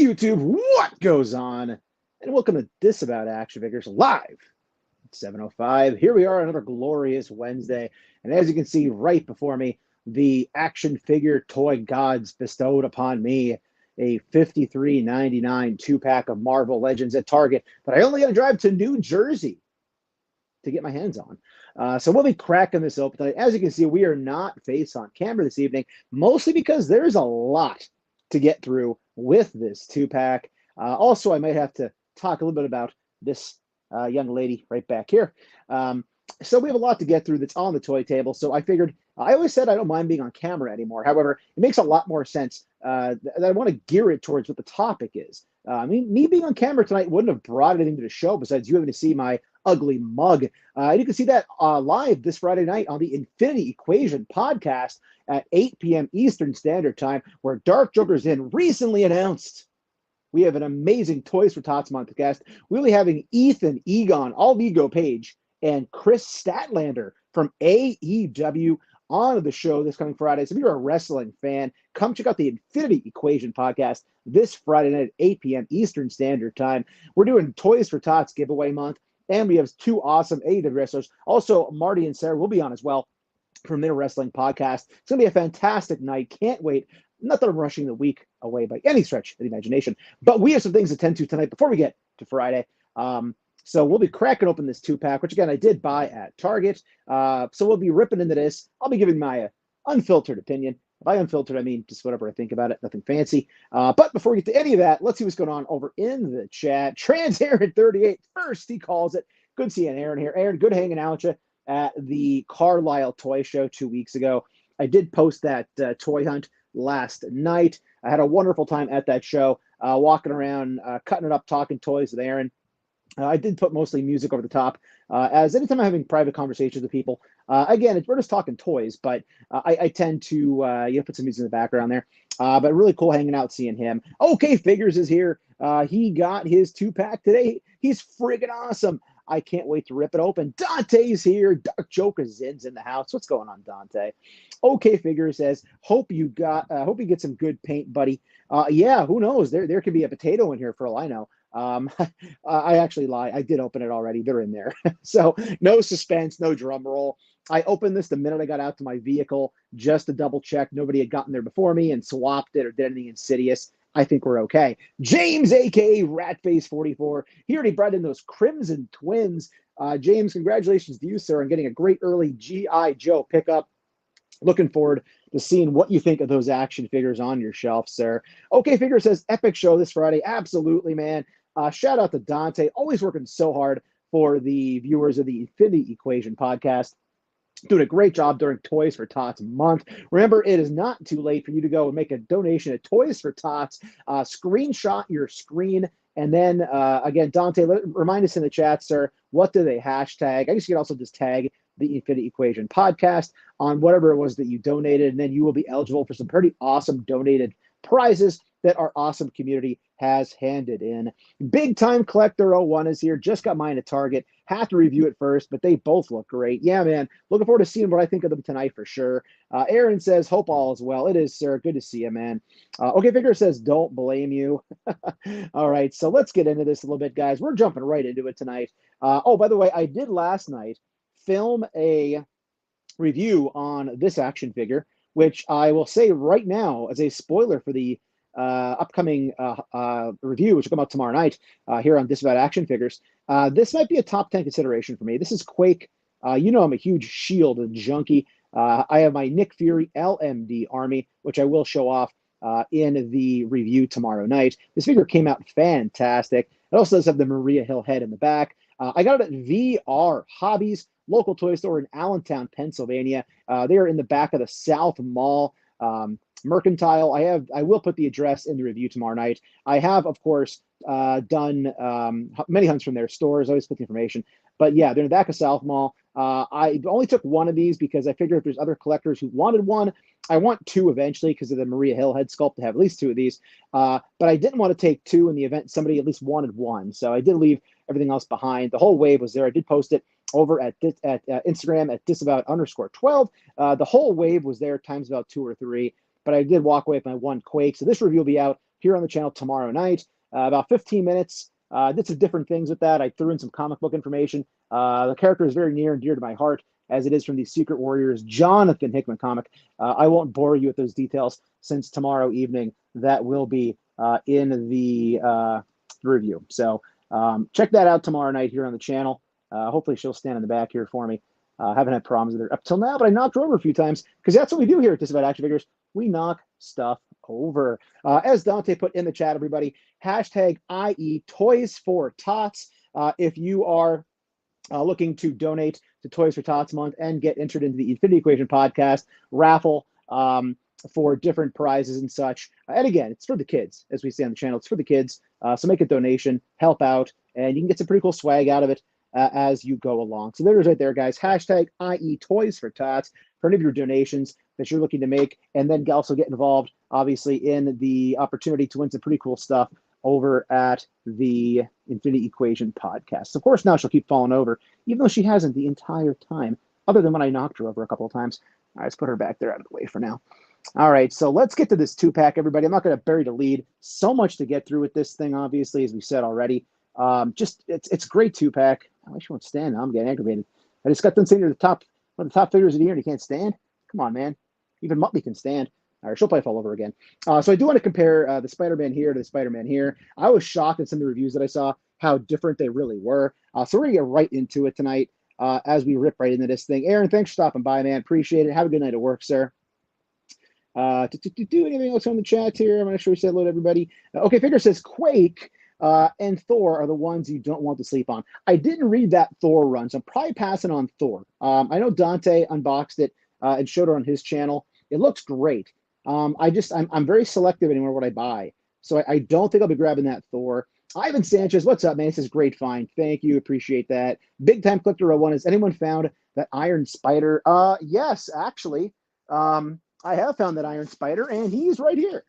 YouTube, what goes on? And welcome to This About Action Figures live at 7:05. Here we are, another glorious Wednesday. And as you can see right before me, the action figure toy gods bestowed upon me a $53.99 two-pack of Marvel Legends at Target that I only got to drive to New Jersey to get my hands on. So we'll be cracking this open tonight. As you can see, we are not face on camera this evening, mostly because there's a lot to get through with this two-pack. Also, I might have to talk a little bit about this young lady right back here. So we have a lot to get through that's on the toy table. So I figured, I always said I don't mind being on camera anymore. However, it makes a lot more sense that I want to gear it towards what the topic is. Me being on camera tonight wouldn't have brought anything to the show besides you having to see my ugly mug. And you can see that live this Friday night on the Infinity Equation podcast at 8 p.m. Eastern Standard Time, where Dark Joker's in recently announced. We have an amazing Toys for Tots podcast. We'll be having Ethan Egon, All Ego Page, and Chris Statlander from AEW on the show this coming Friday. So if you're a wrestling fan, come check out the Infinity Equation podcast this Friday night at 8 p.m. Eastern Standard Time. We're doing Toys for Tots giveaway month, and we have two awesome AEW wrestlers. Also, Marty and Sarah will be on as well from their wrestling podcast. It's going to be a fantastic night. Can't wait. Not that I'm rushing the week away by any stretch of the imagination, but we have some things to tend to tonight before we get to Friday. So we'll be cracking open this two-pack, which, again, I did buy at Target. So we'll be ripping into this. I'll be giving my unfiltered opinion. By unfiltered, I mean just whatever I think about it, nothing fancy. But before we get to any of that, let's see what's going on over in the chat. Trans Aaron 38, first he calls it. Good seeing Aaron here. Aaron, good hanging out with you at the Carlisle Toy Show 2 weeks ago. I did post that toy hunt last night. I had a wonderful time at that show, walking around, cutting it up, talking toys with Aaron. I did put mostly music over the top, as anytime I'm having private conversations with people, again, we're just talking toys, but I tend to put some music in the background there. But really cool hanging out, seeing him. Okay, Figures is here. He got his two-pack today. He's friggin' awesome. I can't wait to rip it open. Dante's here. Dark Joker Zin's in the house. What's going on, Dante? Okay, Figure says, hope you get some good paint, buddy. Yeah, who knows? There could be a potato in here for all I know. I actually lie. I did open it already. They're in there. So no suspense, no drum roll. I opened this the minute I got out to my vehicle just to double check nobody had gotten there before me and swapped it or did anything insidious. I think we're okay. James, a.k.a. Ratface44. He already brought in those Crimson Twins. James, congratulations to you, sir, on getting a great early G.I. Joe pickup. Looking forward to seeing what you think of those action figures on your shelf, sir. Okay, Figure says, epic show this Friday. Absolutely, man. Shout out to Dante, always working so hard for the viewers of the Infinity Equation podcast. Doing a great job during Toys for Tots month. Remember, it is not too late for you to go and make a donation at Toys for Tots. Screenshot your screen. And then, again, Dante, remind us in the chat, sir, what do they hashtag? I guess you can also just tag the Infinity Equation podcast on whatever it was that you donated, and then you will be eligible for some pretty awesome donated prizes that our awesome community has handed in. Big Time Collector 01 is here. Just got mine at Target. Have to review it first, but they both look great. Yeah, man. Looking forward to seeing what I think of them tonight for sure. Aaron says, hope all is well. It is, sir. Good to see you, man. Okay, Figure says, don't blame you. All right, so let's get into this a little bit, guys. We're jumping right into it tonight. Oh, by the way, I did last night film a review on this action figure, which I will say right now as a spoiler for the upcoming review, which will come out tomorrow night here on This About Action Figures. This might be a top 10 consideration for me. This is Quake. You know I'm a huge Shield junkie. I have my Nick Fury LMD army, which I will show off in the review tomorrow night. This figure came out fantastic. It also does have the Maria Hill head in the back. I got it at VR Hobbies, local toy store in Allentown, Pennsylvania. They are in the back of the South Mall. Mercantile. I will put the address in the review tomorrow night. I have, of course, done many hunts from their stores. I always put the information. But yeah, they're in the back of South Mall. I only took one of these because I figured if there's other collectors who wanted one, I want two eventually because of the Maria Hill head sculpt to have at least two of these. But I didn't want to take two in the event somebody at least wanted one. So I did leave everything else behind. The whole wave was there. I did post it over at Instagram at disabout_12. The whole wave was there times about 2 or 3. But I did walk away with my one Quake. So this review will be out here on the channel tomorrow night. About 15 minutes. Did some different things with that. I threw in some comic book information. The character is very near and dear to my heart, as it is from the Secret Warriors Jonathan Hickman comic. I won't bore you with those details, since tomorrow evening that will be in the review. So check that out tomorrow night here on the channel. Hopefully she'll stand in the back here for me. Haven't had problems with her up till now, but I knocked her over a few times, because that's what we do here at This About Action Figures. We knock stuff over. As Dante put in the chat, everybody, hashtag IE Toys for Tots. If you are looking to donate to Toys for Tots Month and get entered into the Infinity Equation podcast raffle for different prizes and such. And again, it's for the kids, as we say on the channel. It's for the kids. So make a donation, help out, and you can get some pretty cool swag out of it as you go along. So there's right there, guys. Hashtag IE Toys for Tots for any of your donations that you're looking to make, and then also get involved, obviously, in the opportunity to win some pretty cool stuff over at the Infinity Equation podcast. Of course, now she'll keep falling over, even though she hasn't the entire time, other than when I knocked her over a couple of times. All right, let's put her back there out of the way for now. All right, so let's get to this two-pack, everybody. I'm not going to bury the lead. So much to get through with this thing, obviously, as we said already. It's a great two-pack. I wish you won't stand now. I'm getting aggravated. I just got done saying you're one of the top figures of the year, and you can't stand? Come on, man. Even Muttley can stand. All right, she'll play fall over again. So I do want to compare the Spider-Man here to the Spider-Man here. I was shocked in some of the reviews that I saw how different they really were. So we're going to get right into it tonight as we rip right into this thing. Aaron, thanks for stopping by, man. Appreciate it. Have a good night at work, sir. Do anything else on the chat here? I'm going to show you say hello to everybody. Okay, Figure says Quake and Thor are the ones you don't want to sleep on. I didn't read that Thor run, so I'm probably passing on Thor. I know Dante unboxed it and showed it on his channel. It looks great. I'm very selective anymore what I buy. So I don't think I'll be grabbing that Thor. Ivan Sanchez, what's up, man? This is great find. Thank you. Appreciate that. Big time Collector 01. Has anyone found that Iron Spider? Yes, actually. I have found that Iron Spider, and he's right here.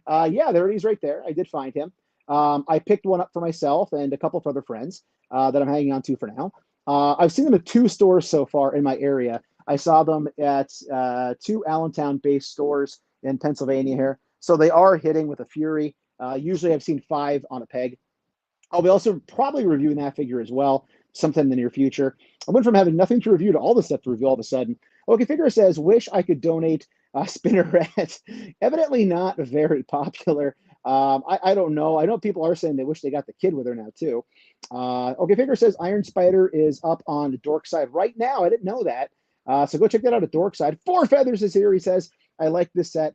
Yeah, there he's right there. I did find him. I picked one up for myself and a couple of other friends that I'm hanging on to for now. I've seen them at 2 stores so far in my area. I saw them at 2 Allentown-based stores in Pennsylvania here. So they are hitting with a fury. Usually I've seen 5 on a peg. I'll be also probably reviewing that figure as well sometime in the near future. I went from having nothing to review to all the stuff to review all of a sudden. Okay, Figure says, wish I could donate Spinneret. Evidently not very popular. I don't know. I know people are saying they wish they got the kid with her now, too. Okay, Figure says Iron Spider is up on the dork side right now. I didn't know that. So go check that out at dork side. 4 Feathers is here. He says, I like this set.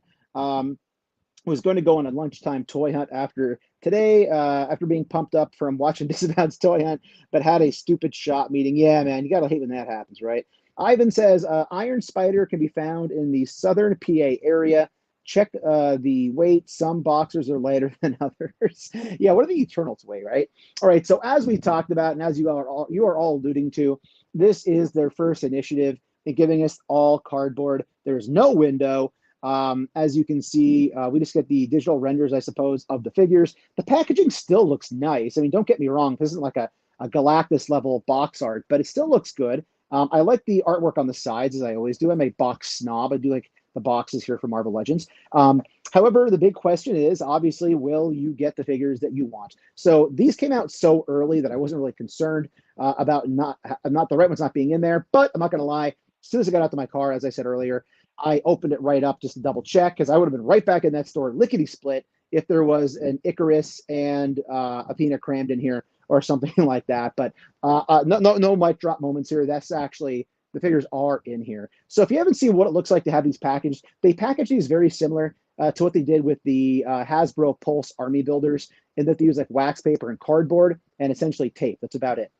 Was going to go on a lunchtime toy hunt after today, after being pumped up from watching Disavowed's toy hunt, but had a stupid shop meeting. Yeah, man, you got to hate when that happens, right? Ivan says, Iron Spider can be found in the southern PA area. Check the weight. Some boxers are lighter than others. Yeah, what are the Eternals weigh, right? All right, so as we talked about, and as you are all alluding to, this is their first initiative in giving us all cardboard. There's no window. As you can see, we just get the digital renders, I suppose, of the figures. The packaging still looks nice. I mean, don't get me wrong. This isn't like a Galactus level box art, but it still looks good. I like the artwork on the sides, as I always do. I'm a box snob. I do like the boxes here for Marvel Legends. However, the big question is, obviously, will you get the figures that you want? So these came out so early that I wasn't really concerned about not the right ones not being in there. But I'm not going to lie. As soon as I got out to my car, as I said earlier, I opened it right up just to double check, because I would have been right back in that store lickety split if there was an Icarus and Athena crammed in here or something like that. But no mic drop moments here. That's actually, the figures are in here. So if you haven't seen what it looks like to have these packaged, they package these very similar to what they did with the Hasbro Pulse Army Builders, in that they use like wax paper and cardboard and essentially tape. That's about it.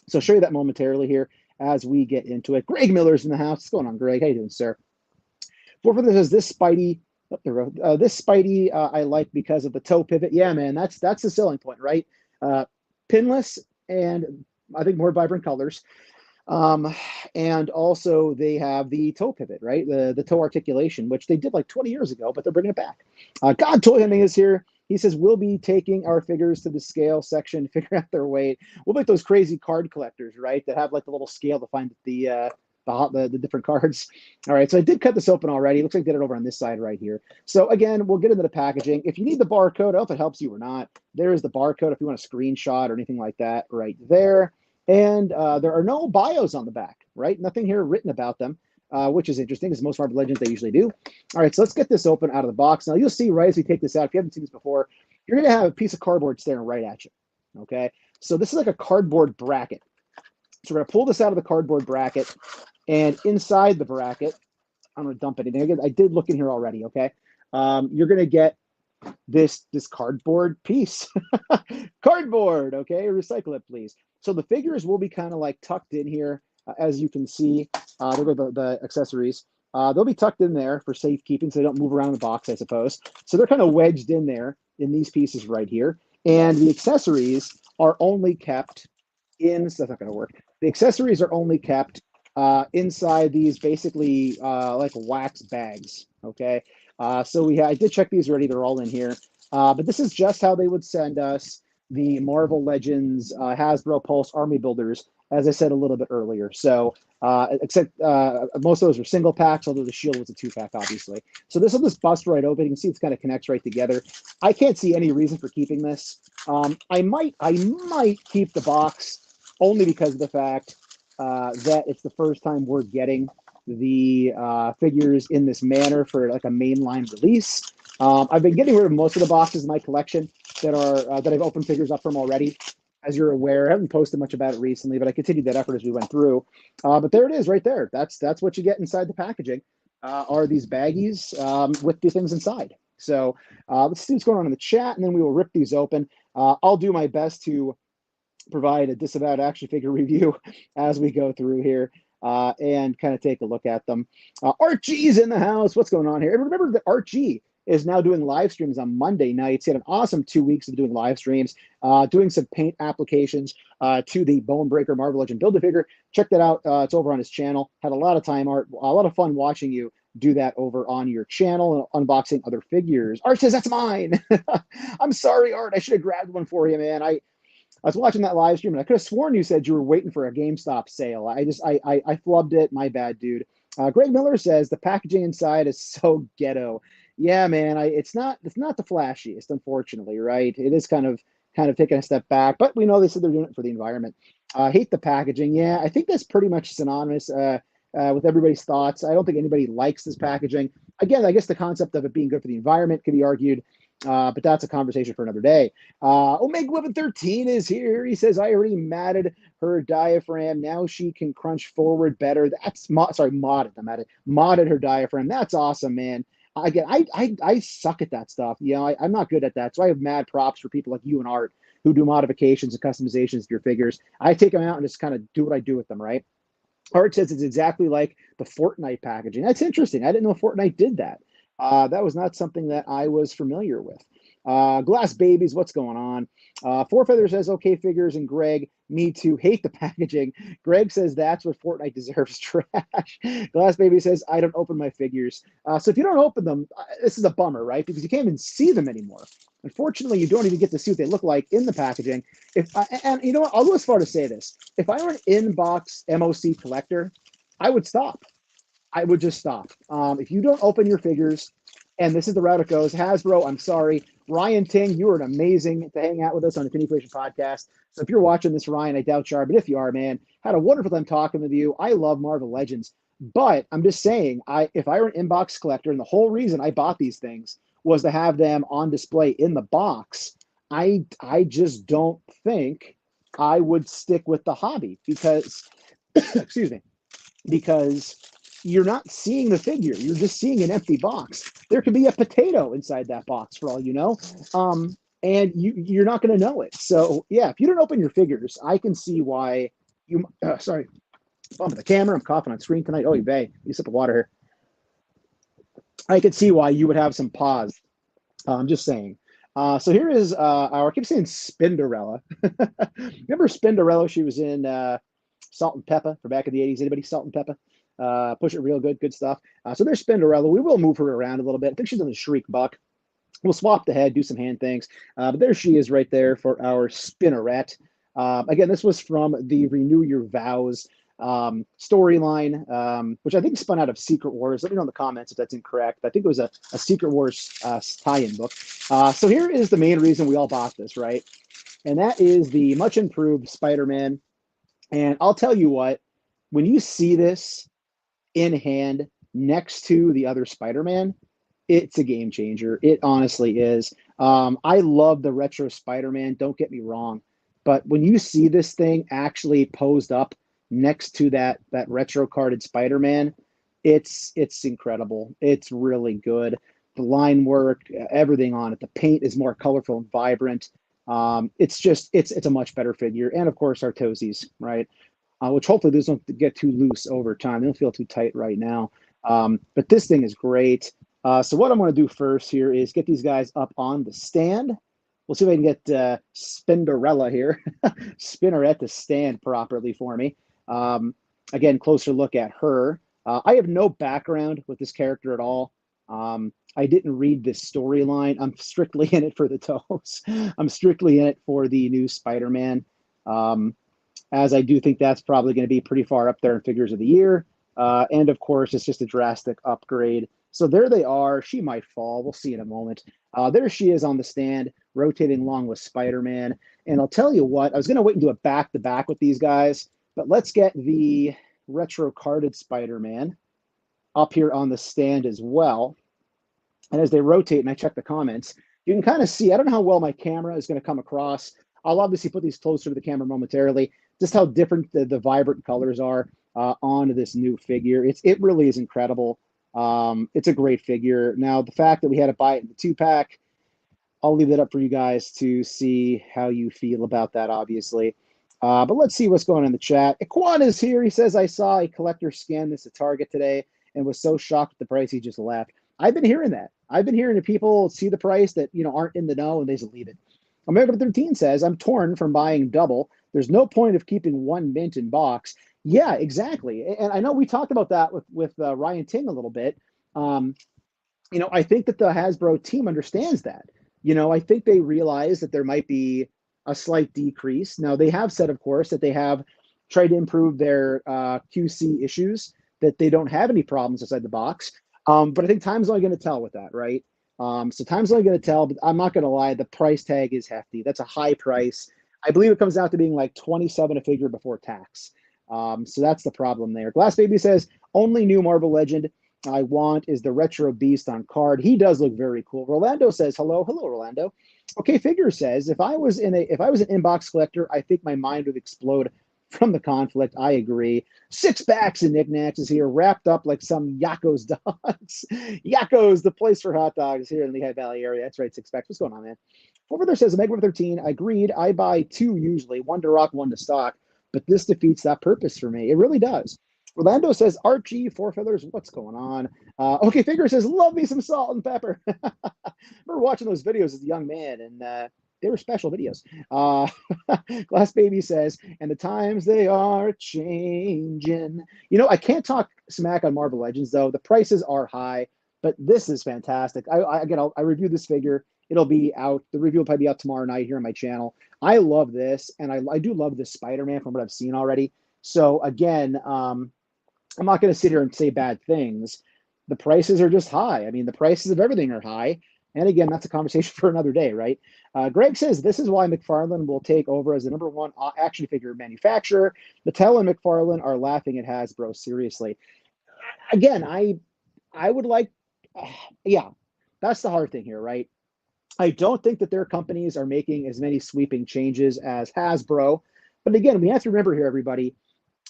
So I'll show you that momentarily here as we get into it. Greg Miller's in the house. What's going on, Greg? How you doing, sir? For this, this Spidey, this Spidey I like because of the toe pivot. Yeah, man, that's the selling point, right? Pinless and I think more vibrant colors. And also they have the toe pivot, right? The toe articulation, which they did like 20 years ago, but they're bringing it back. God Toy Hunting is here. He says, we'll be taking our figures to the scale section, figure out their weight. We'll make those crazy card collectors, right? That have like the little scale to find the the different cards. All right, so I did cut this open already. Looks like I did it over on this side right here. So again, we'll get into the packaging. If you need the barcode, I don't know if it helps you or not. There is the barcode if you want a screenshot or anything like that right there. And there are no bios on the back, right? Nothing here written about them, which is interesting because most Marvel Legends, they usually do. All right, so let's get this open out of the box. Now, you'll see right as we take this out, if you haven't seen this before, you're going to have a piece of cardboard staring right at you, okay? So this is like a cardboard bracket. So we're going to pull this out of the cardboard bracket, and inside the bracket, I'm going to dump it in. Again, I did look in here already, okay? You're going to get this cardboard piece. Cardboard, okay? Recycle it, please. So the figures will be kind of like tucked in here, as you can see. There go the accessories. They'll be tucked in there for safekeeping so they don't move around the box, I suppose. So they're kind of wedged in there in these pieces right here. And the accessories are only kept in, so that's not going to work. The accessories are only kept inside these basically like wax bags, okay? So I did check these already. They're all in here. But this is just how they would send us the Marvel Legends Hasbro Pulse Army Builders, as I said a little bit earlier. So except most of those are single packs, although the shield was a 2-pack, obviously. So this will just bust right open. You can see it kind of connects right together. I can't see any reason for keeping this. I might keep the box only because of the fact that it's the first time we're getting the figures in this manner for like a mainline release. I've been getting rid of most of the boxes in my collection that I've opened figures up from already. As you're aware, I haven't posted much about it recently, but I continued that effort as we went through. But there it is right there. That's what you get inside the packaging, are these baggies with the things inside. So let's see what's going on in the chat, and then we will rip these open. I'll do my best to provide a disavowed action figure review as we go through here and kind of take a look at them. Art G's in the house. What's going on here? And remember that Art G is now doing live streams on Monday nights. He had an awesome 2 weeks of doing live streams, doing some paint applications to the Bone Breaker Marvel Legend Build-A-Figure. Check that out. It's over on his channel. Had a lot of time, Art. A lot of fun watching you do that over on your channel and unboxing other figures. Art says, that's mine. I'm sorry, Art. I should have grabbed one for you, man. I was watching that live stream, and I could have sworn you said you were waiting for a GameStop sale. I flubbed it. My bad, dude. Greg Miller says the packaging inside is so ghetto. Yeah, man. It's not the flashiest, unfortunately, right? It is kind of taking a step back, but we know they said they're doing it for the environment. Hate the packaging. Yeah, I think that's pretty much synonymous with everybody's thoughts. I don't think anybody likes this packaging. Again, I guess the concept of it being good for the environment could be argued. But that's a conversation for another day. Omega Weapon 13 is here. He says, I already matted her diaphragm. Now she can crunch forward better. That's modded her diaphragm. That's awesome, man. Again, I suck at that stuff. You know, I'm not good at that. So I have mad props for people like you and Art who do modifications and customizations of your figures. I take them out and just kind of do what I do with them, right? Art says it's exactly like the Fortnite packaging. That's interesting. I didn't know Fortnite did that. That was not something that I was familiar with. Glass Babies, what's going on? Four Feather says, okay, figures, and Greg, me too, hate the packaging. Greg says that's what Fortnite deserves, trash. Glass Baby says, I don't open my figures. So if you don't open them, this is a bummer, right? Because you can't even see them anymore. Unfortunately, you don't even get to see what they look like in the packaging. And you know what? I'll go as far to say this. If I were an in-box MOC collector, I would stop. I would just stop. If you don't open your figures, and this is the route it goes, Hasbro, I'm sorry. Ryan Ting, you are an amazing to hang out with us on the Continuation Podcast. So if you're watching this, Ryan, I doubt you are, but if you are, man, had a wonderful time talking with you. I love Marvel Legends, but I'm just saying, if I were an inbox collector, and the whole reason I bought these things was to have them on display in the box, I just don't think I would stick with the hobby because, excuse me, because you're not seeing the figure. You're just seeing an empty box. There could be a potato inside that box for all you know. And you're not going to know it. So yeah, if you don't open your figures, I can see why you, sorry, bumping the camera. I'm coughing on screen tonight. Oh, you bay, you sip of water here. I could see why you would have some pause. I'm just saying. So here is I keep saying Spinderella. Remember Spinderella? She was in Salt and Pepper for back in the 80s. Anybody Salt and Pepper? Push it real good stuff. So there's Spinderella. We will move her around a little bit. I think she's on the Shriek Buck. We'll swap the head, do some hand things. But there she is right there for our Spinneret. Again, this was from the Renew Your Vows storyline, which I think spun out of Secret Wars. Let me know in the comments if that's incorrect. I think it was a Secret Wars tie-in book. So here is the main reason we all bought this, right? And that is the much improved Spider-Man. And I'll tell you what, when you see this in hand next to the other Spider-Man, it's a game changer. It honestly is. I love the retro Spider-Man, don't get me wrong. But when you see this thing actually posed up next to that retro carded Spider-Man, it's incredible. It's really good. The line work, everything on it. The paint is more colorful and vibrant. It's a much better figure. And of course, our toesies, right? Which hopefully those don't get too loose over time. They don't feel too tight right now. But this thing is great. So what I'm going to do first here is get these guys up on the stand. We'll see if I can get Spinderella here, Spinnerette to stand properly for me. Again, closer look at her. I have no background with this character at all. I didn't read this storyline. I'm strictly in it for the toes. I'm strictly in it for the new Spider-Man, as I do think that's probably going to be pretty far up there in figures of the year. And of course, it's just a drastic upgrade. So there they are. She might fall. We'll see in a moment. There she is on the stand, rotating along with Spider-Man. And I'll tell you what, I was going to wait and do a back-to-back with these guys, but let's get the retro carded Spider-Man up here on the stand as well. And as they rotate and I check the comments, you can kind of see, I don't know how well my camera is going to come across. I'll obviously put these closer to the camera momentarily, just how different the vibrant colors are on this new figure. It really is incredible. It's a great figure. Now, the fact that we had to buy it in the 2-pack, I'll leave it up for you guys to see how you feel about that, obviously. But let's see what's going on in the chat. Iquan is here. He says, I saw a collector scan this at Target today and was so shocked at the price he just left. I've been hearing that. I've been hearing that people see the price that, aren't in the know and they just leave it. America 13 says, I'm torn from buying double. There's no point of keeping one mint in box. Yeah, exactly. And I know we talked about that with Ryan Ting a little bit. I think that the Hasbro team understands that. I think they realize that there might be a slight decrease. Now, they have said, of course, that they have tried to improve their QC issues, that they don't have any problems inside the box. But I think time's only going to tell with that, right? So time's only going to tell, but I'm not going to lie, the price tag is hefty. That's a high price. I believe it comes out to being like $27 a figure before tax. So that's the problem there. Glass Baby says, only new Marvel Legend I want is the Retro Beast on card. He does look very cool. Rolando says, hello, Rolando. Okay, Figure says, if I was an inbox collector, I think my mind would explode from the conflict. I agree. 6 backs and knickknacks is here, wrapped up like some Yakko's dogs. Yakko's, the place for hot dogs here in the Lehigh Valley area. That's right, 6 backs. What's going on, man? Over there says, Omega 13, agreed. I buy 2 usually, 1 to rock, 1 to stock, but this defeats that purpose for me. It really does. Orlando says, Archie, 4 feathers, what's going on? Okay, Figure says, love me some salt and pepper. Remember watching those videos as a young man, and they were special videos. Glass Baby says, and the times they are changing. I can't talk smack on Marvel Legends, though. The prices are high, but this is fantastic. I reviewed this figure. It'll be out. The review will probably be out tomorrow night here on my channel. I love this, and I do love this Spider-Man from what I've seen already. So, again, I'm not going to sit here and say bad things. The prices are just high. I mean, the prices of everything are high. And again, that's a conversation for another day, right? Greg says, this is why McFarlane will take over as the #1 action figure manufacturer. Mattel and McFarlane are laughing at Hasbro, seriously. Again, I would like, yeah, that's the hard thing here, right? I don't think that their companies are making as many sweeping changes as Hasbro. But again, we have to remember here, everybody,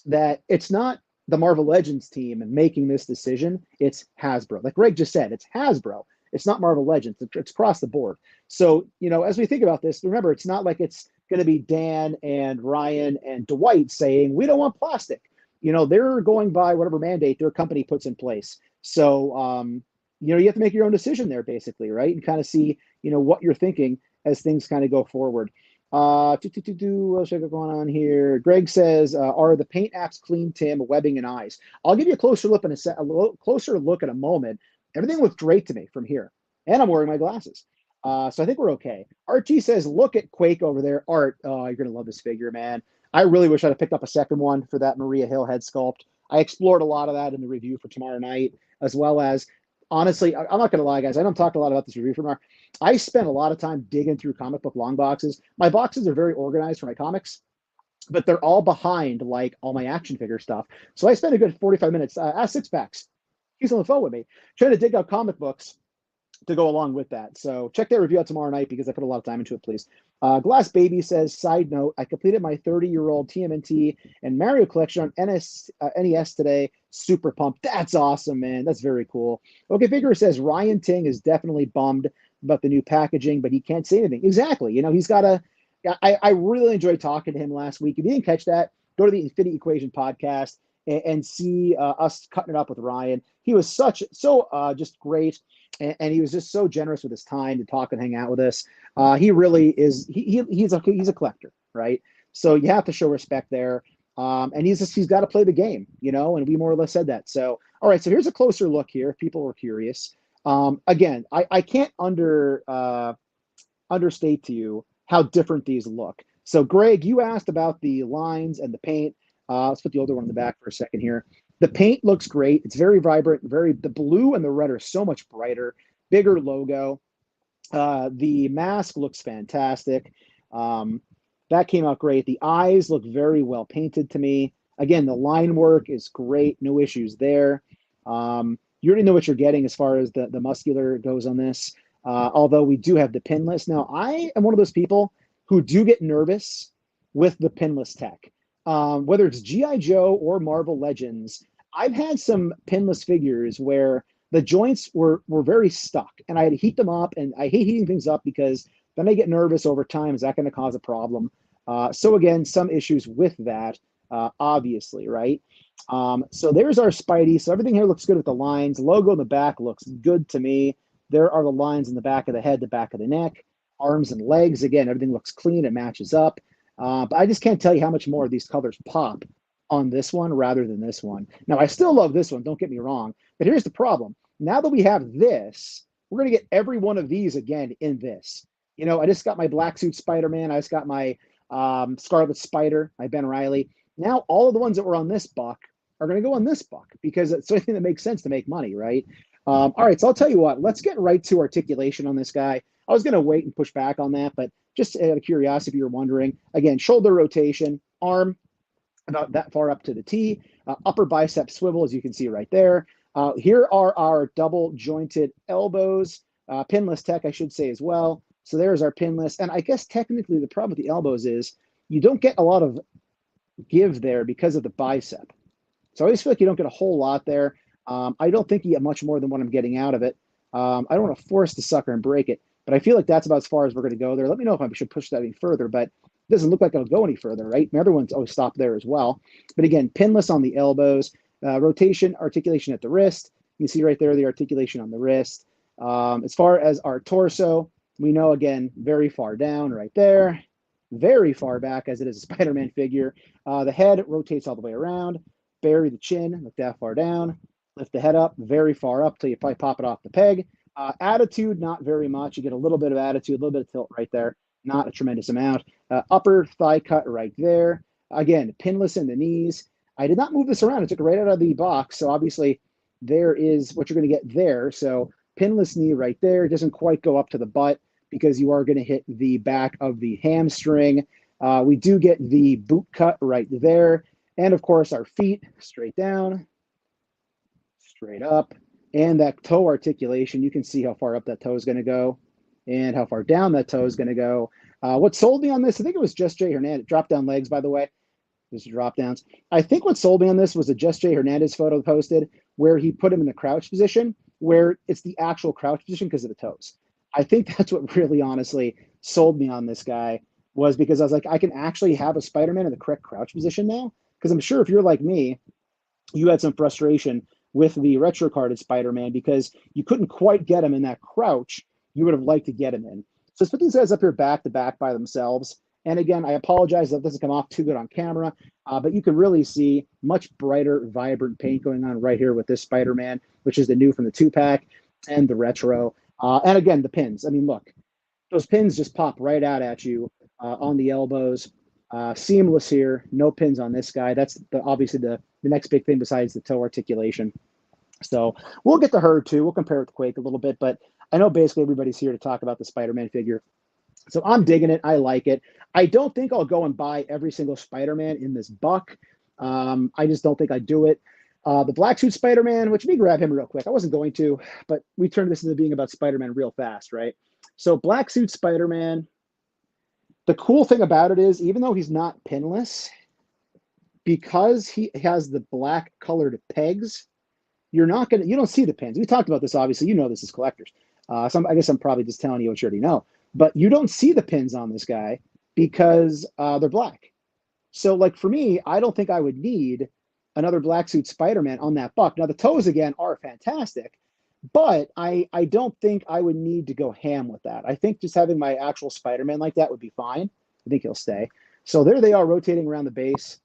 that it's not the Marvel Legends team making this decision. It's Hasbro. Like Greg just said, it's Hasbro. It's not Marvel Legends. It's across the board. So, as we think about this, remember, it's not like it's going to be Dan and Ryan and Dwight saying, we don't want plastic. They're going by whatever mandate their company puts in place. So, you have to make your own decision there, basically, right? And kind of see, what you're thinking as things kind of go forward. What else I got going on here? Greg says, are the paint apps clean, Tim, webbing and eyes? I'll give you a closer look closer look in a moment. Everything looks great to me from here. And I'm wearing my glasses. So I think we're okay. Archie says, look at Quake over there. Art, oh, you're going to love this figure, man. I really wish I'd have picked up a second one for that Maria Hill head sculpt. I explored a lot of that in the review for tomorrow night, as well as, honestly, I'm not going to lie, guys. I don't talk a lot about this review for tomorrow. I spent a lot of time digging through comic book long boxes. My boxes are very organized for my comics, but they're all behind like all my action figure stuff. So I spent a good 45 minutes, six packs. He's on the phone with me, trying to dig out comic books to go along with that. So check that review out tomorrow night because I put a lot of time into it, please. Glass Baby says, side note, I completed my 30-year-old TMNT and Mario collection on NES today. Super pumped. That's awesome, man. That's very cool. Okay, Figure says, Ryan Ting is definitely bummed about the new packaging, but he can't say anything. Exactly. You know, he's got to, I really enjoyed talking to him last week. If you didn't catch that, go to the Infinity Equation podcast and see us cutting it up with Ryan. He was so just great. And he was just so generous with his time to talk and hang out with us. He really is. He's a collector, right? So you have to show respect there. And he's got to play the game, you know. And we more or less said that. So all right. So here's a closer look here. If people were curious. Again, I can't understate to you how different these look. So Greg, you asked about the lines and the paint. Let's put the older one in the back for a second here. The paint looks great. It's very vibrant. The blue and the red are so much brighter, bigger logo. The mask looks fantastic. That came out great. The eyes look very well painted to me. Again, the line work is great. No issues there. You already know what you're getting as far as the muscular goes on this. Although we do have the pinless. Now, I am one of those people who do get nervous with the pinless tech. Whether it's G.I. Joe or Marvel Legends, I've had some pinless figures where the joints were very stuck and I had to heat them up, and I hate heating things up because then I get nervous over time. Is that going to cause a problem? So again, some issues with that, obviously, right? So there's our Spidey. So everything here looks good with the lines. Logo in the back looks good to me. There are the lines in the back of the head, the back of the neck, arms and legs. Again, everything looks clean. It matches up. But I just can't tell you how much more of these colors pop on this one rather than this one. Now, I still love this one, don't get me wrong, but here's the problem. Now that we have this, we're going to get every one of these again in this. You know, I just got my Black Suit Spider-Man. I just got my Scarlet Spider, my Ben Reilly. Now, all of the ones that were on this buck are going to go on this buck because it's the only thing that makes sense to make money, right? All right, so I'll tell you what. Let's get right to articulation on this guy. I was going to wait and push back on that, but just out of curiosity, if you're wondering, again, shoulder rotation, arm about that far up to the T, upper bicep swivel, as you can see right there. Here are our double jointed elbows, pinless tech, I should say as well. So there's our pinless. And I guess technically the problem with the elbows is you don't get a lot of give there because of the bicep. So I always feel like you don't get a whole lot there. I don't think you get much more than what I'm getting out of it. I don't want to force the sucker and break it, but I feel like that's about as far as we're going to go there. Let me know if I should push that any further, but it doesn't look like it'll go any further, right? My other ones always stop there as well. But again, pinless on the elbows, rotation, articulation at the wrist. You see right there the articulation on the wrist. As far as our torso, we know, again, very far down right there, very far back as it is a Spider-Man figure. The head rotates all the way around. Bury the chin, look that far down. Lift the head up, very far up till you probably pop it off the peg. Attitude, not very much. You get a little bit of attitude, a little bit of tilt right there. Not a tremendous amount. Upper thigh cut right there. Again, pinless in the knees. I did not move this around. I took it right out of the box. So obviously there is what you're going to get there. So pinless knee right there. It doesn't quite go up to the butt because you are going to hit the back of the hamstring. We do get the boot cut right there. And of course, our feet straight down, straight up. And that toe articulation, you can see how far up that toe is going to go and how far down that toe is going to go. What sold me on this, I think it was Just Jay Hernandez. Drop down legs, by the way. These are drop downs. I think what sold me on this was a Just Jay Hernandez photo posted where he put him in the crouch position, where it's the actual crouch position because of the toes. I think that's what really honestly sold me on this guy, was because I was like, I can actually have a Spider-Man in the correct crouch position now. Because I'm sure if you're like me, you had some frustration with the retro carded Spider-Man because you couldn't quite get him in that crouch you would have liked to get him in. So let's put these guys up here back to back by themselves. And again, I apologize if it doesn't come off too good on camera, but you can really see much brighter, vibrant paint going on right here with this Spider-Man, which is the new from the 2-pack and the retro. And again, the pins. I mean, look, those pins just pop right out at you on the elbows. Seamless here, no pins on this guy. That's obviously the next big thing besides the toe articulation. So we'll get to her too. We'll compare it to Quake a little bit, but I know basically everybody's here to talk about the Spider-Man figure. So I'm digging it. I like it. I don't think I'll go and buy every single Spider-Man in this buck. I just don't think I'd do it. The black suit Spider-Man, which me grab him real quick. I wasn't going to, but we turned this into being about Spider-Man real fast, right? So black suit Spider-Man, the cool thing about it is, even though he's not pinless, because he has the black colored pegs, you don't see the pins. We talked about this, obviously. You know this as collectors. I guess I'm probably just telling you what you already know. But you don't see the pins on this guy because they're black. So, like, for me, I don't think I would need another black suit Spider-Man on that buck. Now, the toes, again, are fantastic, but I don't think I would need to go ham with that. I think just having my actual Spider-Man like that would be fine. I think he'll stay. So there they are rotating around the base.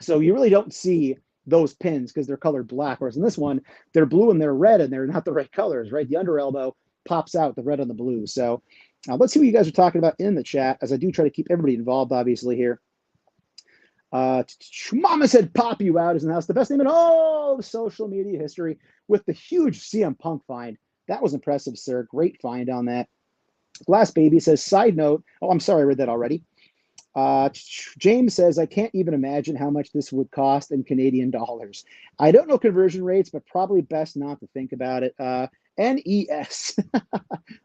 So you really don't see those pins because they're colored black. Whereas in this one, they're blue and they're red and they're not the right colors, right? The under elbow pops out, the red and the blue. So let's see what you guys are talking about in the chat, as I do try to keep everybody involved, obviously, here. Mama said pop you out is in the house. The best name in all of social media history with the huge CM Punk find. That was impressive, sir. Great find on that. Glass Baby says, side note. Oh, I'm sorry, I read that already. James says, I can't even imagine how much this would cost in Canadian dollars. I don't know conversion rates, but probably best not to think about it. NES.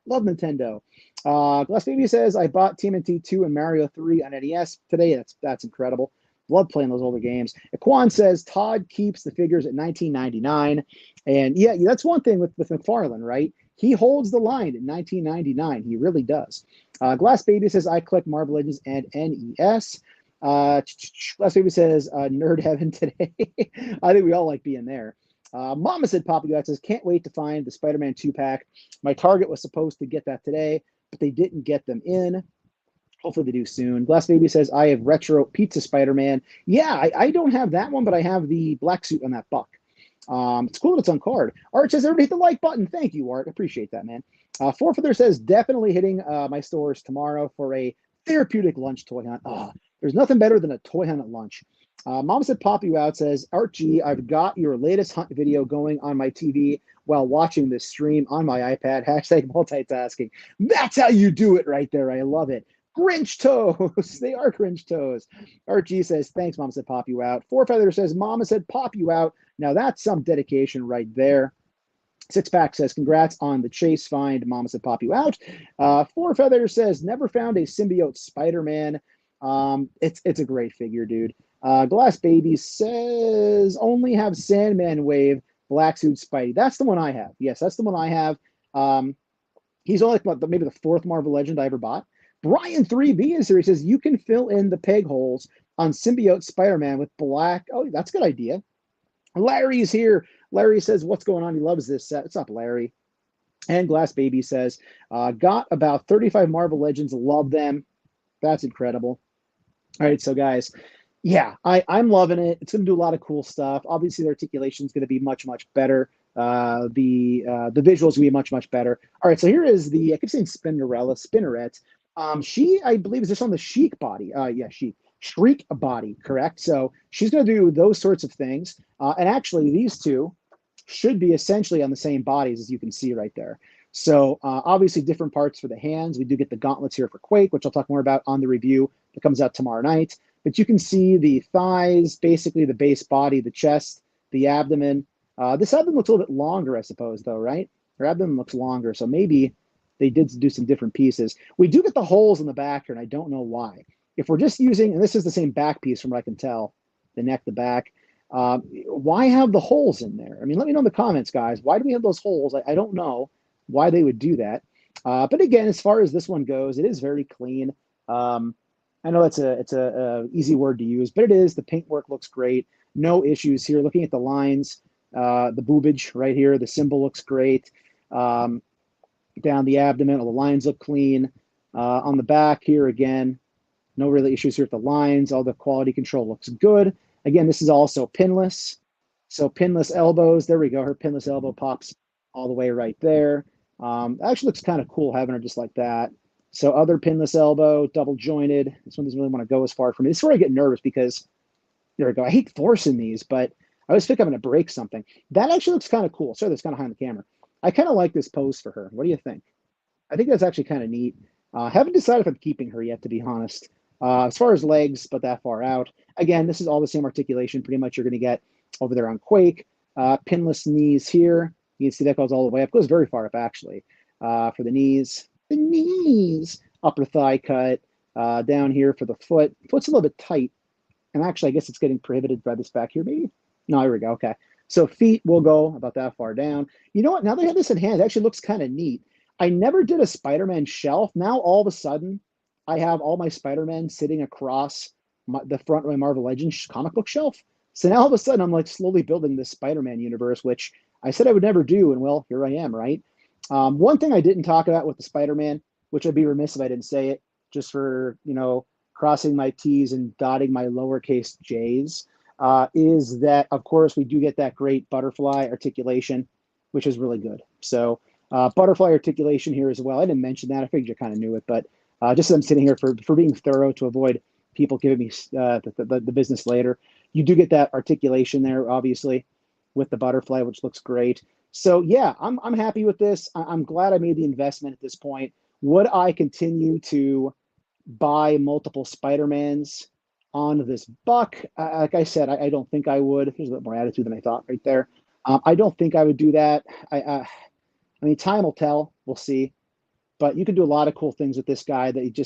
Love Nintendo. Glass Baby says, I bought TMNT 2 and Mario 3 on NES today. That's incredible. Love playing those older games. Aquan says, Todd keeps the figures at $19.99. And yeah, that's one thing with McFarlane, right? He holds the line at $19.99. He really does. Glass Baby says, I collect Marvel Legends and NES. Glass Baby says, nerd heaven today. I think we all like being there. Mama said, Papa Gat says, can't wait to find the Spider-Man 2-pack. My target was supposed to get that today, but they didn't get them in. Hopefully they do soon. Glass Baby says, I have retro pizza Spider-Man. Yeah, I don't have that one, but I have the black suit on that buck. It's cool that it's on card. Art says, everybody hit the like button. Thank you, Art. Appreciate that, man. Forfeather says, definitely hitting my stores tomorrow for a therapeutic lunch toy hunt. Oh, there's nothing better than a toy hunt at lunch. Mom said, pop you out says, Art G, I've got your latest hunt video going on my TV while watching this stream on my iPad. Hashtag multitasking. That's how you do it right there. I love it. Grinch toes. They are Grinch toes. RG says, thanks, Mama said pop you out. Four Feather says, Mama said pop you out. Now that's some dedication right there. Six Pack says, congrats on the chase find. Mama said pop you out. Four Feather says, never found a symbiote Spider-Man. It's a great figure, dude. Glass Baby says, only have Sandman Wave, Black Suit Spidey. That's the one I have. Yes, that's the one I have. He's only like maybe the fourth Marvel Legend I ever bought. Brian 3B is here. He says, you can fill in the peg holes on Symbiote Spider-Man with black. Oh, that's a good idea. Larry is here. Larry says, what's going on? He loves this set. What's up, Larry? And Glass Baby says, got about 35 Marvel Legends. Love them. That's incredible. All right, so guys, yeah, I'm loving it. It's going to do a lot of cool stuff. Obviously, the articulation is going to be much, much better. The visuals will be much, much better. All right, so here is I keep saying Spinnerette. She, I believe, is just on the Chic body. Shriek body, correct? So she's going to do those sorts of things. And actually, these two should be essentially on the same bodies, as you can see right there. So obviously, different parts for the hands. We do get the gauntlets here for Quake, which I'll talk more about on the review that comes out tomorrow night. But you can see the thighs, basically the base body, the chest, the abdomen. This abdomen looks a little bit longer, I suppose, though, right? Her abdomen looks longer, so maybe they did do some different pieces. We do get the holes in the back here, and I don't know why. If we're just using, and this is the same back piece from what I can tell, the neck, the back, why have the holes in there? I mean, let me know in the comments, guys. Why do we have those holes? I don't know why they would do that. But again, as far as this one goes, it is very clean. I know it's a easy word to use, but it is. The paintwork looks great. No issues here. Looking at the lines, the boobage right here, the symbol looks great. Down the abdomen, all the lines look clean. On the back here, again, no really issues here with the lines. All the quality control looks good. Again, this is also pinless. So pinless elbows. There we go. Her pinless elbow pops all the way right there. Actually looks kind of cool having her just like that. So other pinless elbow, double jointed. This one doesn't really want to go as far for me. This is where I get nervous because there we go. I hate forcing these, but I always think I'm going to break something. That actually looks kind of cool. Sorry, that's kind of high on the camera. I kind of like this pose for her. What do you think? I think that's actually kind of neat. Haven't decided if I'm keeping her yet, to be honest. As far as legs, but that far out. Again, this is all the same articulation pretty much you're going to get over there on Quake. Pinless knees here. You can see that goes all the way up. It goes very far up, actually, for the knees. The knees. Upper thigh cut. Down here for the foot. Foot's a little bit tight. And actually, I guess it's getting prohibited by this back here, maybe? No, here we go. Okay. So feet will go about that far down. You know what? Now they have this in hand. It actually looks kind of neat. I never did a Spider-Man shelf. Now, all of a sudden, I have all my Spider-Man sitting across the front of my Marvel Legends comic book shelf. So now all of a sudden, I'm like slowly building this Spider-Man universe, which I said I would never do. And well, here I am, right? One thing I didn't talk about with the Spider-Man, which I'd be remiss if I didn't say it, just for, you know, crossing my T's and dotting my lowercase J's, is that, of course, we do get that great butterfly articulation, which is really good. So butterfly articulation here as well. I didn't mention that. I figured you kind of knew it, but just as I'm sitting here for being thorough to avoid people giving me the business later, you do get that articulation there, obviously, with the butterfly, which looks great. So yeah, I'm happy with this. I'm glad I made the investment at this point. Would I continue to buy multiple Spider-Mans on this buck? Like I said, I don't think I would. There's a bit more attitude than I thought right there. I don't think I would do that. I mean, time will tell. We'll see. But you can do a lot of cool things with this guy that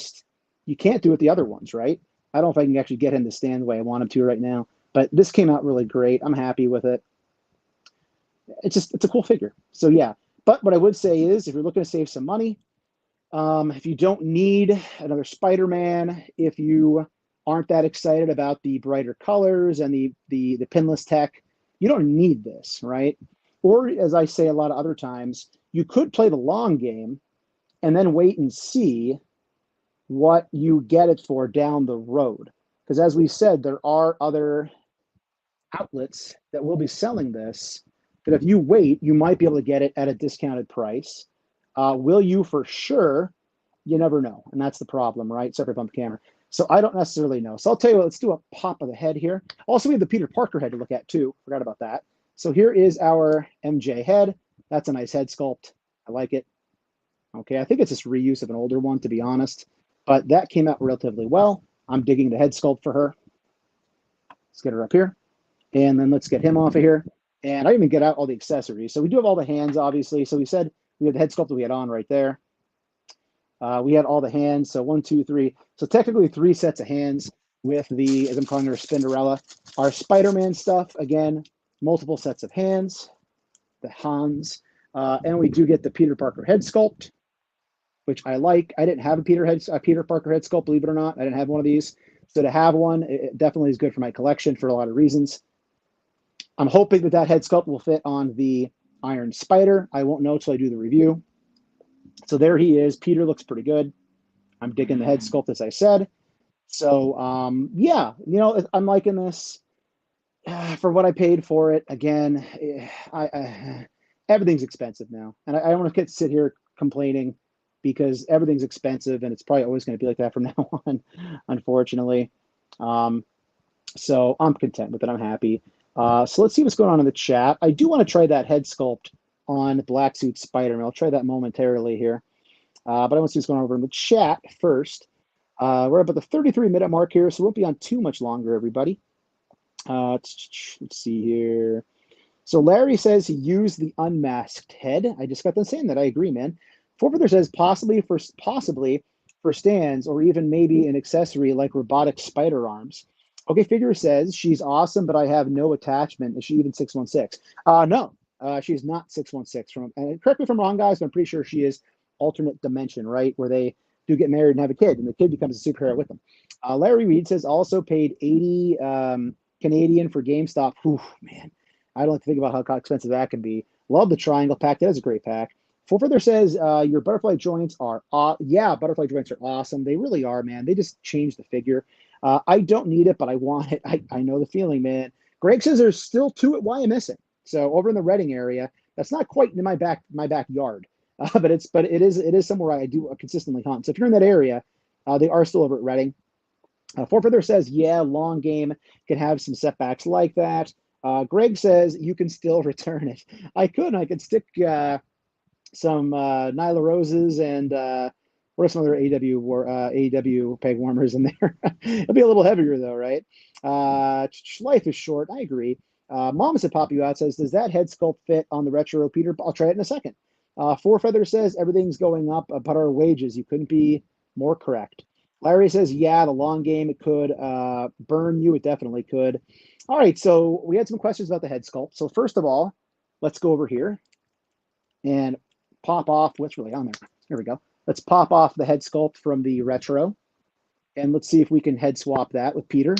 you can't do with the other ones, right? I don't know if I can actually get him to stand the way I want him to right now. But this came out really great. I'm happy with it. It's a cool figure. So yeah. But what I would say is, if you're looking to save some money, if you don't need another Spider-Man, if you aren't that excited about the brighter colors and the pinless tech, you don't need this, right? Or, as I say a lot of other times, you could play the long game and then wait and see what you get it for down the road. Because as we said, there are other outlets that will be selling this, that if you wait, you might be able to get it at a discounted price. Will you for sure? You never know. And that's the problem, right? Separate bump camera. So I don't necessarily know. So I'll tell you what, let's do a pop of the head here. Also, we have the Peter Parker head to look at too. Forgot about that. So here is our MJ head. That's a nice head sculpt. I like it. Okay, I think it's just reuse of an older one, to be honest. But that came out relatively well. I'm digging the head sculpt for her. Let's get her up here. And then let's get him off of here. And I didn't even get out all the accessories. So we do have all the hands, obviously. So we said we had the head sculpt that we had on right there. We had all the hands. So 1, 2, 3. So technically 3 sets of hands with the, as I'm calling her, Spinderella. Our Spider-Man stuff, again, multiple sets of hands, the Hans. And we do get the Peter Parker head sculpt, which I like. I didn't have a Peter Parker head sculpt, believe it or not. I didn't have one of these. So to have one, it definitely is good for my collection for a lot of reasons. I'm hoping that that head sculpt will fit on the Iron Spider. I won't know until I do the review. So there he is. Peter looks pretty good. I'm digging the head sculpt, as I said. So yeah, you know, I'm liking this for what I paid for it. Again, everything's expensive now, and I don't want to sit here complaining because everything's expensive, and it's probably always going to be like that from now on, unfortunately. So I'm content with it. I'm happy. So let's see what's going on in the chat. I do want to try that head sculpt on Black Suit Spider-Man. I'll try that momentarily here. But I want to see what's going on over in the chat first. We're about the 33-minute mark here, so we won't be on too much longer, everybody. Let's see here. So Larry says he used the unmasked head. I just got done saying that. I agree, man. Forfeither says possibly for stands or even maybe an accessory like robotic spider arms. Okay, Figure says she's awesome, but I have no attachment. Is she even 616? No, she's not 616. And correct me if I'm wrong, guys, but I'm pretty sure she is alternate dimension, right? Where they do get married and have a kid, and the kid becomes a superhero with them. Larry Reed says also paid 80 Canadian for GameStop. Whew, man, I don't like to think about how expensive that can be. Love the triangle pack. That is a great pack. Forfeither says your butterfly joints are yeah, butterfly joints are awesome. They really are, man. They just changed the figure. I don't need it, but I want it. I know the feeling, man. Greg says there's still 2 at YMSing. So over in the Reading area, that's not quite in my backyard. but it is somewhere I do consistently hunt. So if you're in that area, they are still over at Reading. Four Feather says, yeah, long game can have some setbacks like that. Greg says you can still return it. I could stick some Nyla Roses and what are some other AEW peg warmers in there? It'll be a little heavier though, right? Life is short. I agree. Mom said pop you out says, does that head sculpt fit on the retro, Peter? I'll try it in a second. Four Feather says everything's going up, but our wages. You couldn't be more correct. Larry says, yeah, the long game, it could burn you. It definitely could. All right, so we had some questions about the head sculpt. So first of all, let's go over here and pop off what's really on there. Here we go. Let's pop off the head sculpt from the retro. And let's see if we can head swap that with Peter.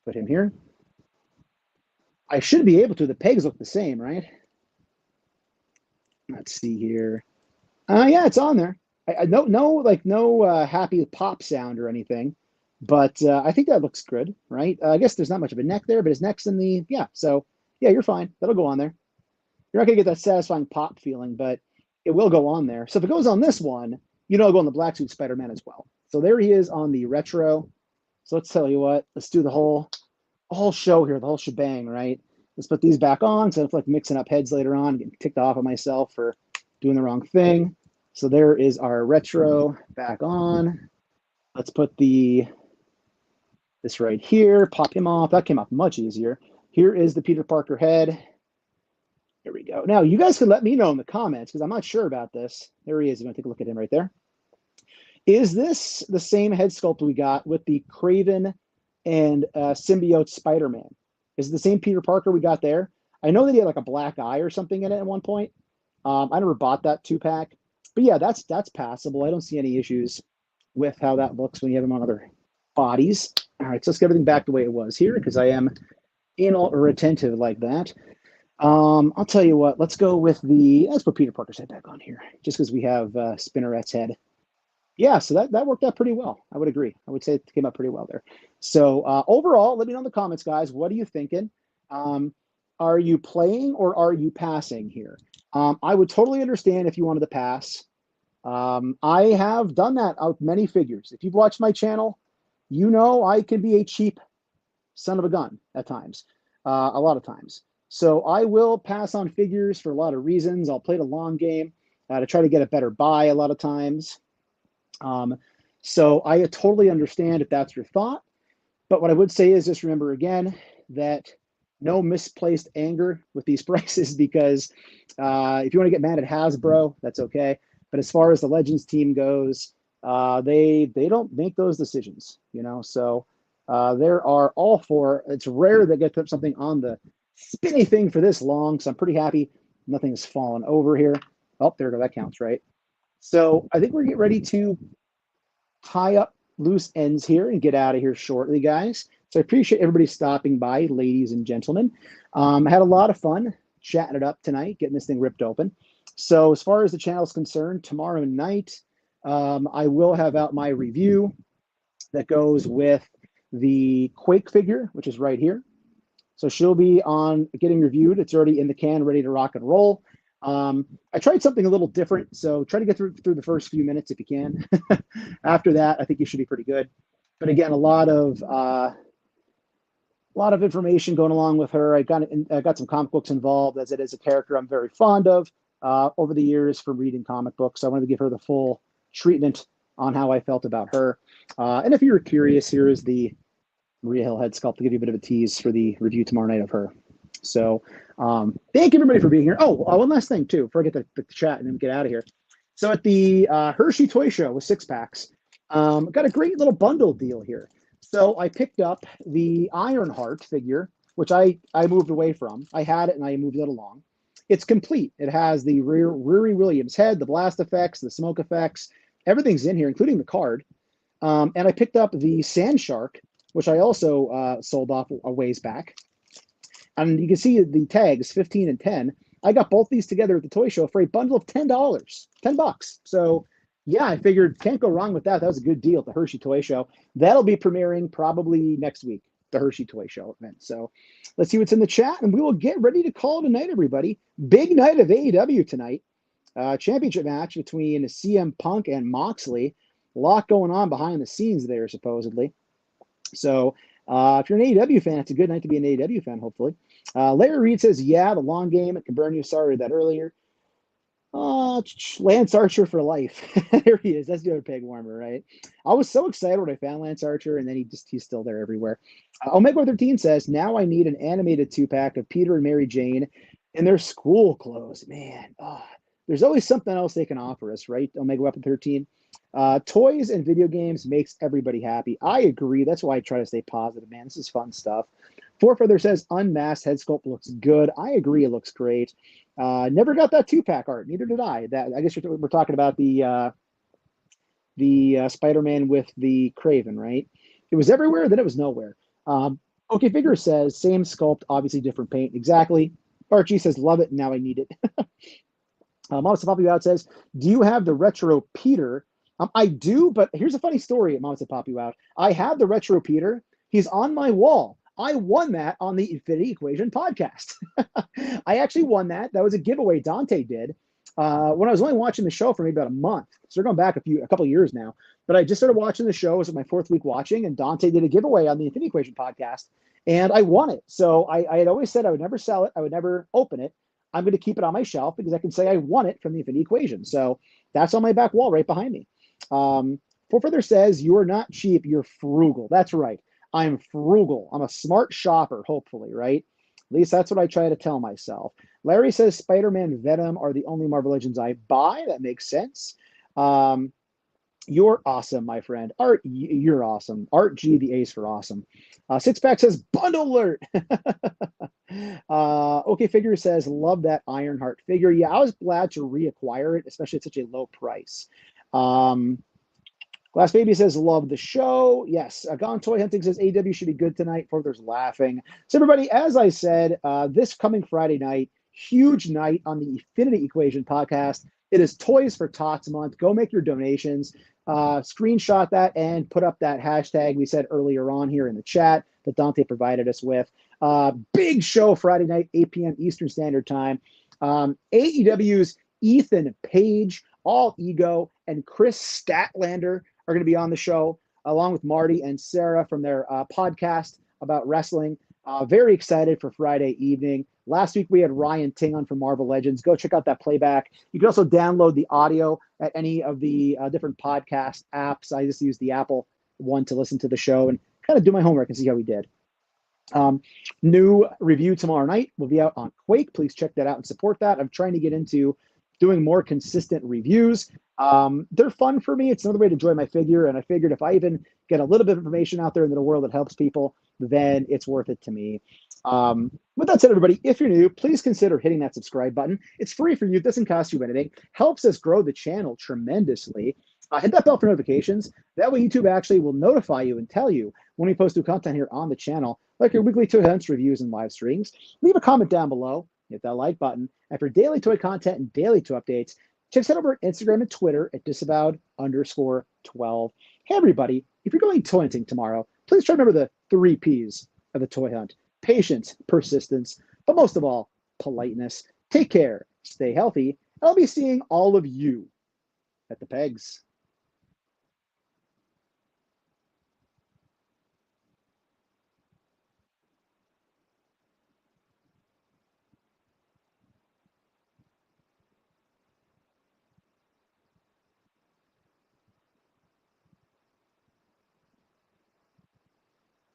Put him here. I should be able to. The pegs look the same, right? Let's see here. Yeah, it's on there. No happy pop sound or anything, but I think that looks good, right? I guess there's not much of a neck there, but his neck's in the, yeah. So yeah, you're fine. That'll go on there. You're not gonna get that satisfying pop feeling, but it will go on there. So if it goes on this one, it'll go on the Black Suit Spider-Man as well. So there he is on the retro. So let's tell you what, let's do the whole show here, the whole shebang, right? Let's put these back on. So I feel like mixing up heads later on, getting ticked off of myself for doing the wrong thing. So there is our retro back on. Let's put this right here, pop him off. That came off much easier. Here is the Peter Parker head. There we go. Now, you guys can let me know in the comments because I'm not sure about this. There he is. I'm going to take a look at him right there. Is this the same head sculpt we got with the Craven and symbiote Spider-Man? Is it the same Peter Parker we got there? I know that he had like a black eye or something in it at one point. I never bought that 2-pack. But yeah, that's passable. I don't see any issues with how that looks when you have them on other bodies. All right, so let's get everything back the way it was here because I am anal or attentive like that. I'll tell you what, let's put Peter Parker's head back on here just because we have Spinneret's head. Yeah, so that worked out pretty well. I would agree. I would say it came out pretty well there. So overall, let me know in the comments, guys. What are you thinking? Are you playing or are you passing here? I would totally understand if you wanted to pass. I have done that out many figures. If you've watched my channel, I can be a cheap son of a gun at times, a lot of times. So I will pass on figures for a lot of reasons. I'll play the long game to try to get a better buy a lot of times. So I totally understand if that's your thought. But what I would say is just remember again that no misplaced anger with these prices because if you want to get mad at Hasbro, that's okay. But as far as the Legends team goes, they don't make those decisions, So there are all for. It's rare that get something on the spinny thing for this long. So I'm pretty happy nothing's fallen over here. Oh, there we go. That counts, right? So I think we're getting ready to tie up loose ends here and get out of here shortly, guys. So I appreciate everybody stopping by, ladies and gentlemen. I had a lot of fun chatting it up tonight, getting this thing ripped open. So as far as the channel is concerned, tomorrow night, I will have out my review that goes with the Quake figure, which is right here. So she'll be on getting reviewed. It's already in the can, ready to rock and roll. I tried something a little different, so try to get through the first few minutes if you can. After that, I think you should be pretty good. But again, a lot of information going along with her. I got some comic books involved, as it is a character I'm very fond of over the years from reading comic books. So I wanted to give her the full treatment on how I felt about her. And if you were curious, here is the Maria Hill head sculpt to give you a bit of a tease for the review tomorrow night of her. So thank you everybody for being here. Oh, one last thing too, before I get the chat and then get out of here. So at the Hershey Toy Show with 6-packs, got a great little bundle deal here. So I picked up the Ironheart figure, which I moved away from. I had it and I moved it along. It's complete. It has the Riri Williams head, the blast effects, the smoke effects, everything's in here, including the card. And I picked up the Sand Shark, which I also sold off a ways back. And you can see the tags, 15 and 10. I got both these together at the toy show for a bundle of $10, $10. So yeah, I figured can't go wrong with that. That was a good deal at the Hershey Toy Show. That'll be premiering probably next week, the Hershey Toy Show event. So let's see what's in the chat, and we will get ready to call it a night, everybody. Big night of AEW tonight. championship match between CM Punk and Moxley. A lot going on behind the scenes there, supposedly. So if you're an AEW fan, it's a good night to be an AEW fan, hopefully. Larry Reed says, yeah, the long game. It can burn you. Sorry that earlier. Lance Archer for life. There he is. That's the other peg warmer, right? I was so excited when I found Lance Archer, and then he's still there everywhere. Omega 13 says, now I need an animated 2-pack of Peter and Mary Jane in their school clothes. Man, there's always something else they can offer us, right? Omega Weapon 13. Toys and video games makes everybody happy. I agree. That's why I try to stay positive, man. This is fun stuff. Four Feather says unmasked head sculpt looks good. I agree. It looks great. Never got that 2-pack art. Neither did I. That I guess we're talking about the Spider-Man with the Craven, right? It was everywhere, then it was nowhere. Okay, Figure says same sculpt, obviously different paint. Exactly. Archie says love it. Now I need it. Mama Poppy Out says, do you have the retro Peter? I do, but here's a funny story. Mama Poppy Out. I have the retro Peter. He's on my wall. I won that on the Infinity Equation podcast. I actually won that. That was a giveaway Dante did when I was only watching the show for maybe about a month. So we're going back a couple of years now. But I just started watching the show. It was my 4th week watching, and Dante did a giveaway on the Infinity Equation podcast, and I won it. So I had always said I would never sell it. I would never open it. I'm going to keep it on my shelf because I can say I won it from the Infinity Equation. So that's on my back wall right behind me. Four Further says, you are not cheap, you're frugal. That's right. I'm frugal. I'm a smart shopper, hopefully, right? At least that's what I try to tell myself. Larry says Spider-Man, Venom are the only Marvel Legends I buy. That makes sense. You're awesome, my friend. Art, you're awesome. Art G, the ace for awesome. Sixpack says bundle alert. Okay, Figure says love that Ironheart figure. Yeah, I was glad to reacquire it, especially at such a low price. Glass Baby says, love the show. Yes. Gone Toy Hunting says, AW should be good tonight. There's laughing. So, everybody, as I said, this coming Friday night, huge night on the Infinity Equation podcast. It is Toys for Tots month. Go make your donations. Screenshot that and put up that hashtag we said earlier on here in the chat that Dante provided us with. Big show Friday night, 8 p.m. Eastern Standard Time. AEW's Ethan Page, All Ego, and Chris Statlander are going to be on the show, along with Marty and Sarah from their podcast about wrestling. Very excited for Friday evening. Last week, we had Ryan Ting on from Marvel Legends. Go check out that playback. You can also download the audio at any of the different podcast apps. I just use the Apple one to listen to the show and kind of do my homework and see how we did. New review tomorrow night will be out on Quake. Please check that out and support that. I'm trying to get into doing more consistent reviews. They're fun for me. It's another way to enjoy my figure. And I figured if I even get a little bit of information out there into the world that helps people, then it's worth it to me. With that said, everybody, if you're new, please consider hitting that subscribe button. It's free for you. It doesn't cost you anything. Helps us grow the channel tremendously. Hit that bell for notifications. That way YouTube actually will notify you and tell you when we post new content here on the channel, like your weekly toy hunts, reviews, and live streams. Leave a comment down below. Hit that like button. And for daily toy content and daily toy updates, check us out over at Instagram and Twitter at disavowed_12. Hey, everybody, if you're going toy hunting tomorrow, please try to remember the 3 Ps of the toy hunt: patience, persistence, but most of all, politeness. Take care, stay healthy, and I'll be seeing all of you at the pegs.